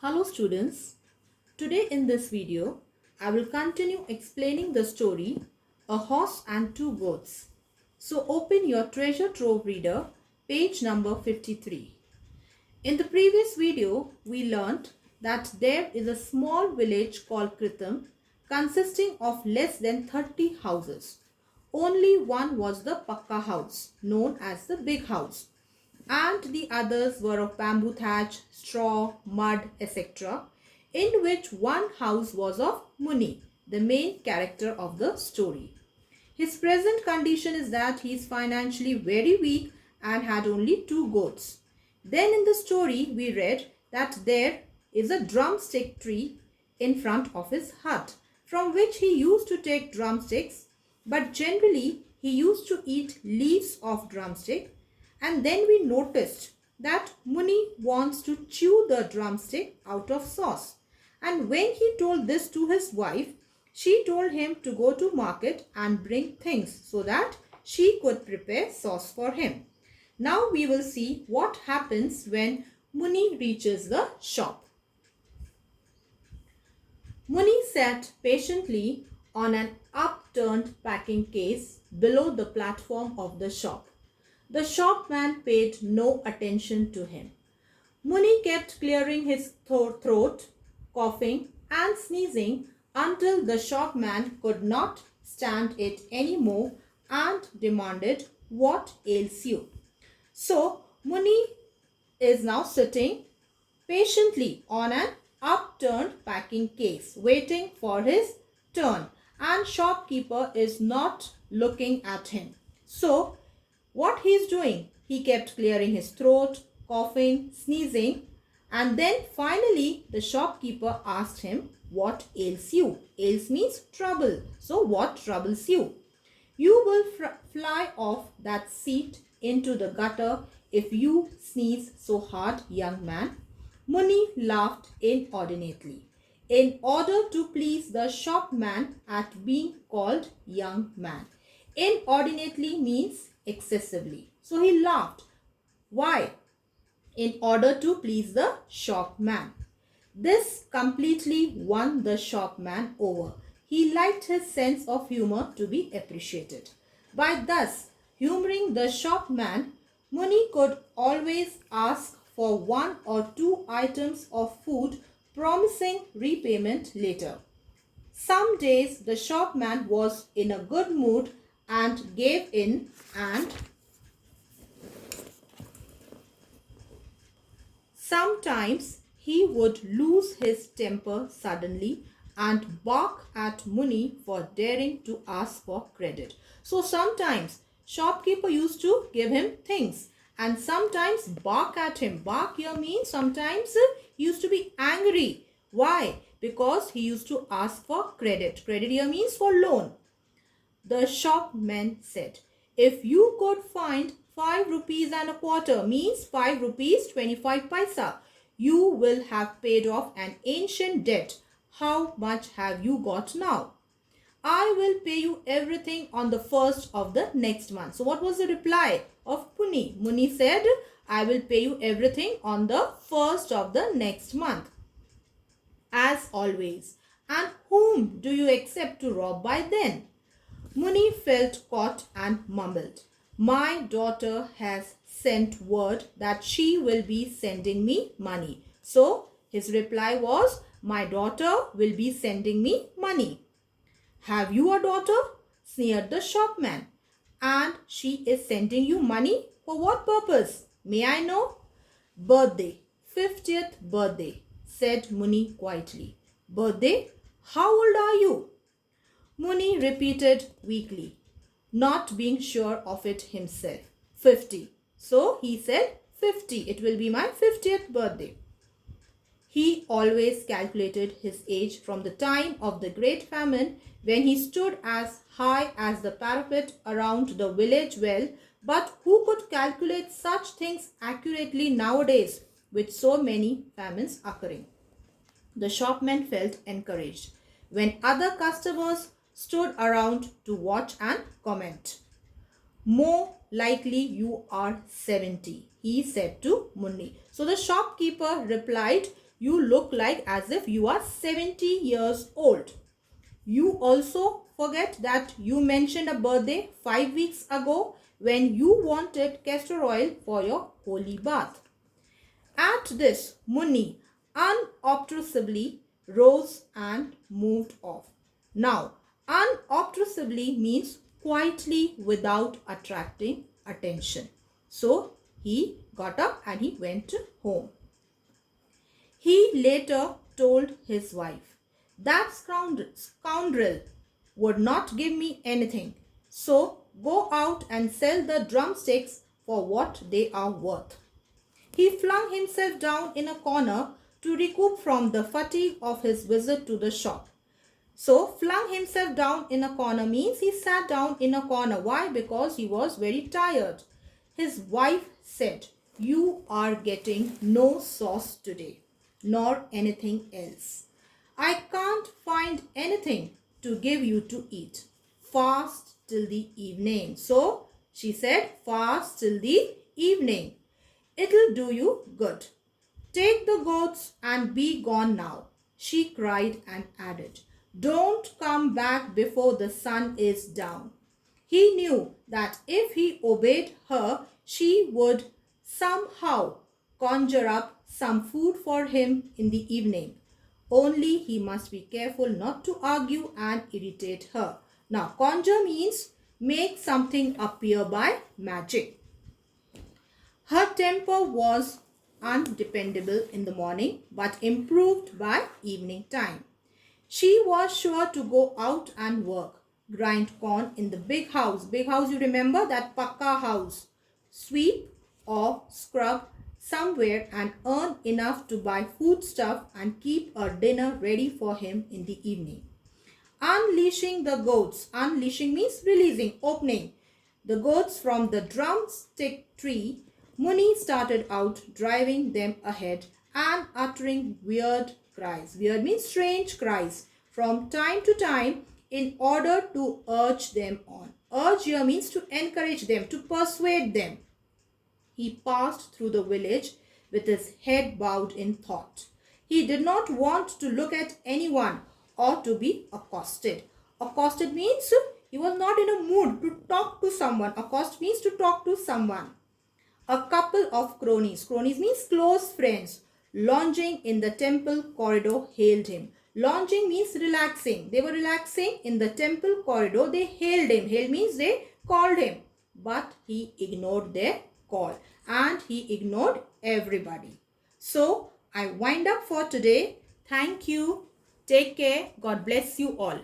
Hello students, today in this video I will continue explaining the story A Horse and Two Goats. So open your treasure trove reader, page number 53. In the previous video we learnt that there is a small village called Kritam consisting of less than 30 houses. Only one was the Pakka house known as the big house, and the others were of bamboo thatch, straw, mud, etc., in which one house was of Muni, the main character of the story. His present condition is that he is financially very weak and had only two goats. Then in the story we read that there is a drumstick tree in front of his hut, from which he used to take drumsticks, but generally he used to eat leaves of drumstick. And then we noticed that Muni wants to chew the drumstick out of sauce. And when he told this to his wife, she told him to go to market and bring things so that she could prepare sauce for him. Now we will see what happens when Muni reaches the shop. Muni sat patiently on an upturned packing case below the platform of the shop. The shopman paid no attention to him. Muni kept clearing his throat, coughing and sneezing until the shopman could not stand it anymore and demanded, "What ails you?" So Muni is now sitting patiently on an upturned packing case, waiting for his turn, and shopkeeper is not looking at him. So what he is doing? He kept clearing his throat, coughing, sneezing, and then finally the shopkeeper asked him, "What ails you?" Ails means trouble. So what troubles you? "You will fly off that seat into the gutter if you sneeze so hard, young man." Muni laughed inordinately, in order to please the shopman at being called young man. Inordinately means excessively. So he laughed. Why? In order to please the shopman. This completely won the shopman over. He liked his sense of humor to be appreciated. By thus humoring the shopman, Muni could always ask for one or two items of food, promising repayment later. Some days the shopman was in a good mood and gave in, and sometimes he would lose his temper suddenly and bark at Muni for daring to ask for credit. So sometimes shopkeeper used to give him things and sometimes bark at him. Bark here means sometimes he used to be angry. Why? Because he used to ask for credit. Credit here means for loan. The shopman said, "If you could find 5 rupees and a quarter, means 5 rupees 25 paisa, you will have paid off an ancient debt. How much have you got now?" "I will pay you everything on the first of the next month." So what was the reply of Muni? Muni said, "I will pay you everything on the first of the next month, as always. And whom do you expect to rob by then?" Muni felt caught and mumbled, "My daughter has sent word that she will be sending me money." So his reply was, "My daughter will be sending me money." "Have you a daughter?" sneered the shopman. "And she is sending you money? For what purpose? May I know?" "Birthday, 50th birthday," said Muni quietly. "Birthday? How old are you?" Muni repeated weakly, not being sure of it himself. 50. So he said 50. It will be my 50th birthday. He always calculated his age from the time of the great famine, when he stood as high as the parapet around the village well. But who could calculate such things accurately nowadays, with so many famines occurring? The shopman felt encouraged when other customers stood around to watch and comment. "More likely you are 70, he said to Muni. So the shopkeeper replied, you look like as if you are 70 years old. You also forget that you mentioned a birthday 5 weeks ago when you wanted castor oil for your holy bath. At this, Munni unobtrusively rose and moved off. Now, unobtrusively means quietly without attracting attention. So, he got up and he went home. He later told his wife, that scoundrel would not give me anything. So, go out and sell the drumsticks for what they are worth. He flung himself down in a corner to recoup from the fatigue of his visit to the shop. So, flung himself down in a corner means he sat down in a corner. Why? Because he was very tired. His wife said, you are getting no sauce today, nor anything else. I can't find anything to give you to eat. Fast till the evening. So, she said, fast till the evening. It'll do you good. Take the goats and be gone now, she cried and added, don't come back before the sun is down. He knew that if he obeyed her, she would somehow conjure up some food for him in the evening. Only he must be careful not to argue and irritate her. Now, conjure means make something appear by magic. Her temper was undependable in the morning but improved by evening time. She was sure to go out and work, grind corn in the big house. Big house, you remember that pakka house. Sweep or scrub somewhere and earn enough to buy foodstuff and keep a dinner ready for him in the evening. Unleashing the goats. Unleashing means releasing, opening the goats from the drumstick tree. Munni started out, driving them ahead and uttering weird cries. Weird means strange cries from time to time in order to urge them on. Urge here means to encourage them, to persuade them. He passed through the village with his head bowed in thought. He did not want to look at anyone or to be accosted. Accosted means he was not in a mood to talk to someone. Accost means to talk to someone. A couple of cronies. Cronies means close friends. Lounging in the temple corridor hailed him. Lounging means relaxing. They were relaxing in the temple corridor. They hailed him. Hail means they called him. But he ignored their call. And he ignored everybody. So, I wind up for today. Thank you. Take care. God bless you all.